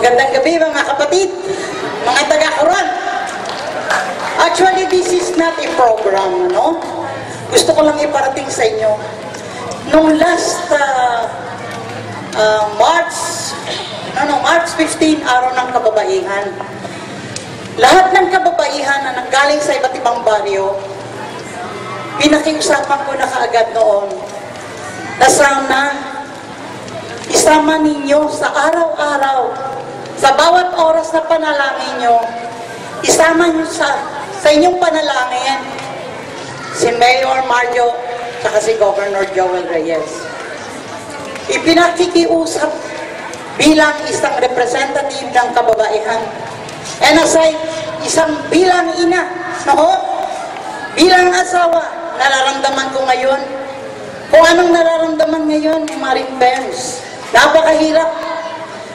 Magandang gabi mga kapatid, mga taga-Quran. Actually, this is not a program, no? Gusto ko lang iparating sa inyo. Nung last March 15, araw ng kababaihan. Lahat ng kababaihan na nanggaling sa iba't ibang baryo, pinakiusapan ko na kaagad noon na sana isama ninyo sa araw-araw, sa bawat oras na panalangin nyo, isama nyo sa inyong panalangin si Mayor Marjo at si Governor Joel Reyes. Ipinakikiusap bilang isang representative ng kababaihan. And aside, isang bilang ina, no? Bilang asawa, nararamdaman ko ngayon, kung anong nararamdaman ngayon ni Maring Benz. Napakahirap.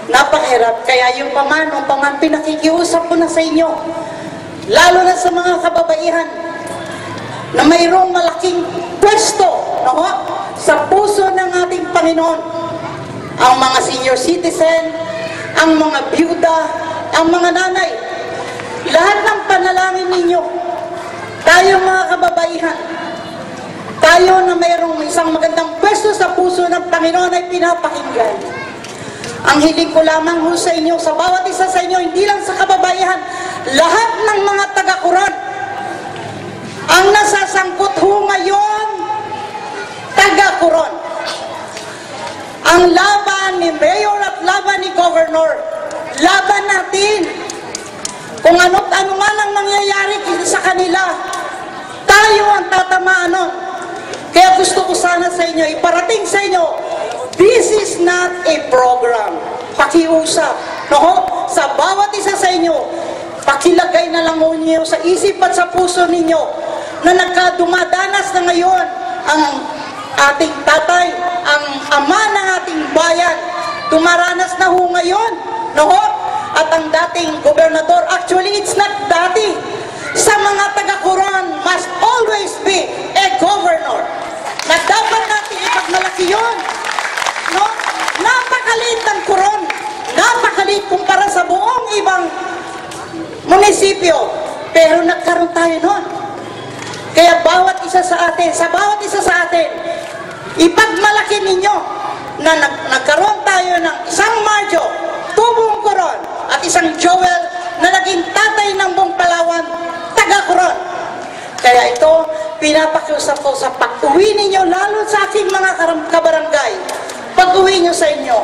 Napakahirap. Kaya yung paman, pinakikiusap ko na sa inyo, lalo na sa mga kababaihan, na mayroong malaking pwesto, no? Sa puso ng ating Panginoon. Ang mga senior citizen, ang mga byuda, ang mga nanay. Lahat ng panalangin ninyo, tayo mga kababaihan, tayo na mayroong isang magandang pwesto sa puso ng Panginoon ay pinapakinggan. Ang hiling ko lamang ho sa inyo, sa bawat isa sa inyo, hindi lang sa kababaihan, lahat ng mga taga-Quran, ang nasasangkot ho ngayon, taga-Quran. Ang laban ni Mayor at laban ni Governor, laban natin. Kung ano't ano man ang mangyayari sa kanila, tayo ang tatamaan nun. Kaya gusto ko sana sa inyo, iparating sa inyo, this is not a program. Pakiusap, no? Sa bawat isa sa inyo, pakilagay na lang ninyo sa isip at sa puso ninyo na nagkadumadanas na ngayon ang ating tatay, ang ama ng ating bayan, tumaranas na ho ngayon, no? At ang dating gobernador, actually it's not dati. Sa mga taga-Quran, must always be a governor. Na dapat natin ipagmalaki yun. No? Napakaliit ng Quran. Napakaliit kumpara sa buong ibang munisipyo. Pero nagkaroon tayo nun. Kaya bawat isa sa atin, sa bawat isa sa atin, ipagmalaki ninyo na nagkaroon tayo ng isang Marjo, tubong Quran, at isang Joel na naging tatay ng buong Palawan, taga-Quran. Kaya ito, pinapakiusap ko sa pag-uwi ninyo, lalo sa aking mga kabarangay, pag-uwi nyo sa inyo,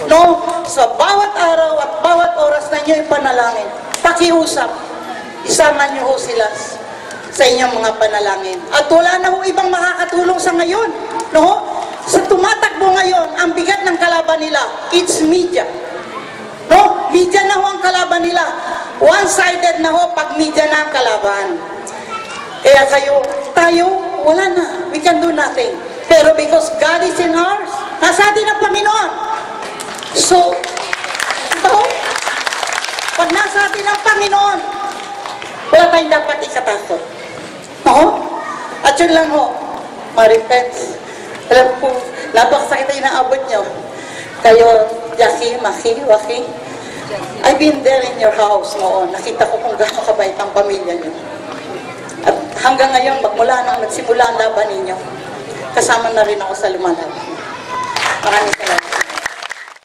no? Sa bawat araw at bawat oras na nyo ipanalangin, pakiusap, isama nyo ho sila sa inyong mga panalangin. At wala na ho ibang makakatulong sa ngayon, no? Sa tumatakbo ngayon, ang bigat ng kalaban nila, it's media. No? Media na ho ang kalaban nila. One-sided na ho pag media na ang kalaban. Kaya tayo, wala na. We can do nothing. Pero because God is in ours, nasa atin ang Panginoon. So, pag nasa atin ang Panginoon, wala tayong dapat ikatakot. No? At yun lang ho, Maring Benz. Alam ko, napakasakit ay naabot nyo. Kayo, Jackie, Maki, Waki, I've been there in your house noon. Nakita ko kung gaano kabait ang pamilya niyo. At hanggang ngayon, magmula nang nagsimula ang laban ninyo, kasama na rin ako sa lumalaban. Maraming salamat.